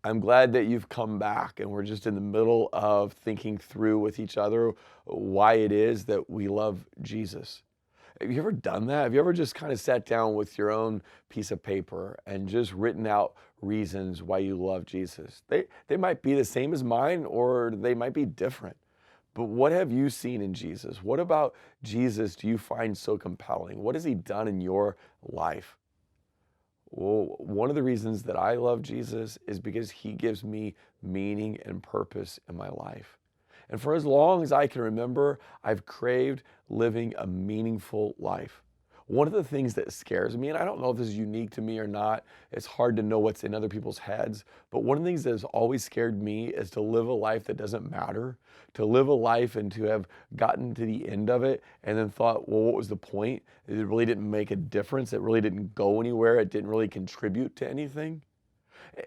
I'm glad that you've come back and we're just in the middle of thinking through with each other why it is that we love Jesus. Have you ever done that? Have you ever just kind of sat down with your own piece of paper and just written out reasons why you love Jesus? They might be the same as mine or they might be different. But what have you seen in Jesus? What about Jesus do you find so compelling? What has he done in your life? Well, one of the reasons that I love Jesus is because he gives me meaning and purpose in my life. And for as long as I can remember, I've craved living a meaningful life. One of the things that scares me, and I don't know if this is unique to me or not, it's hard to know what's in other people's heads, but one of the things that has always scared me is to live a life that doesn't matter, to live a life and to have gotten to the end of it and then thought, well, what was the point? It really didn't make a difference. It really didn't go anywhere. It didn't really contribute to anything.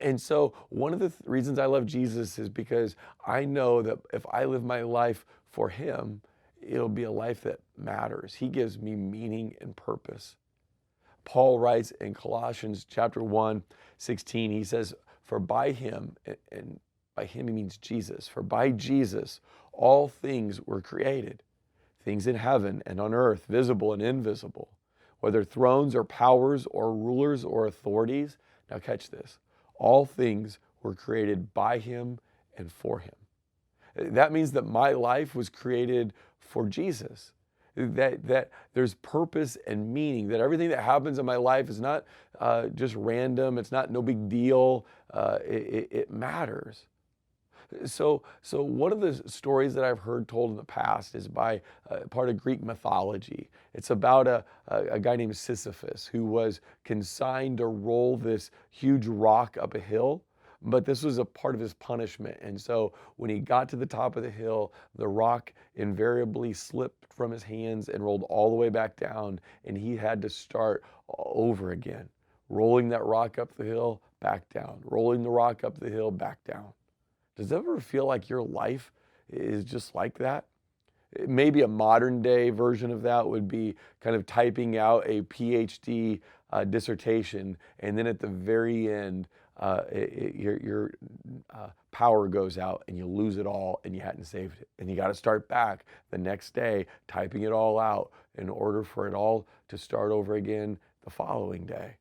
And so one of the reasons I love Jesus is because I know that if I live my life for him, it'll be a life that matters. He gives me meaning and purpose. Paul writes in Colossians chapter 1:16, he says, for by him, and by him he means Jesus, for by Jesus all things were created, things in heaven and on earth, visible and invisible, whether thrones or powers or rulers or authorities. Now catch this. All things were created by him and for him. That means that my life was created for Jesus. That there's purpose and meaning, that everything that happens in my life is not just random, it's not no big deal, it matters. So one of the stories that I've heard told in the past is by part of Greek mythology. It's about a guy named Sisyphus who was consigned to roll this huge rock up a hill, but this was a part of his punishment. And so when he got to the top of the hill, the rock invariably slipped from his hands and rolled all the way back down, and he had to start over again, rolling that rock up the hill, back down, rolling the rock up the hill, back down. Does it ever feel like your life is just like that? Maybe a modern day version of that would be kind of typing out a PhD dissertation, and then at the very end, your power goes out and you lose it all and you hadn't saved it. And you got to start back the next day, typing it all out in order for it all to start over again the following day.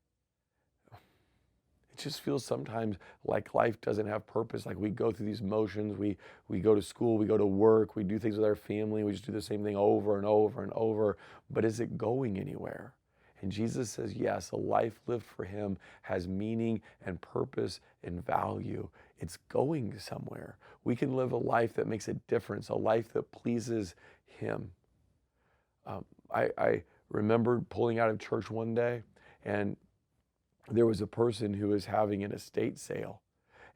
It just feels sometimes like life doesn't have purpose. Like we go through these motions, we go to school, we go to work, we do things with our family, we just do the same thing over and over and over. But is it going anywhere? And Jesus says, yes, a life lived for him has meaning and purpose and value. It's going somewhere. We can live a life that makes a difference, a life that pleases him. I remembered pulling out of church one day, and there was a person who was having an estate sale.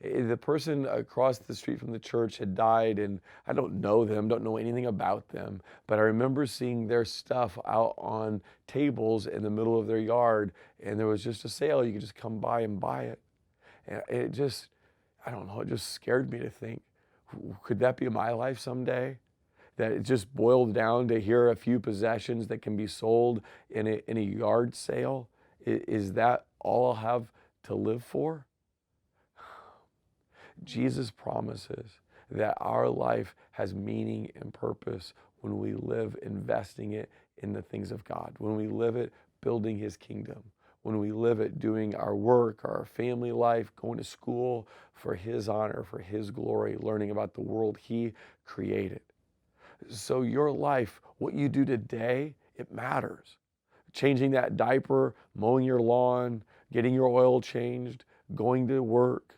The person across the street from the church had died, and I don't know them, don't know anything about them, but I remember seeing their stuff out on tables in the middle of their yard, and there was just a sale. You could just come by and buy it. And it just, I don't know, it just scared me to think, could that be my life someday? That it just boiled down to here are a few possessions that can be sold in a yard sale? Is that all I'll have to live for? Jesus promises that our life has meaning and purpose when we live investing it in the things of God, when we live it building his kingdom, when we live it doing our work, our family life, going to school for his honor, for his glory, learning about the world he created. So your life, what you do today, it matters. Changing that diaper, mowing your lawn, getting your oil changed, going to work,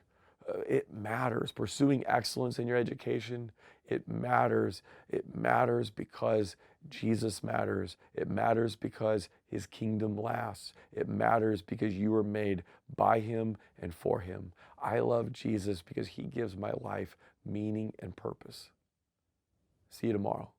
it matters. Pursuing excellence in your education, it matters. It matters because Jesus matters. It matters because his kingdom lasts. It matters because you were made by him and for him. I love Jesus because he gives my life meaning and purpose. See you tomorrow.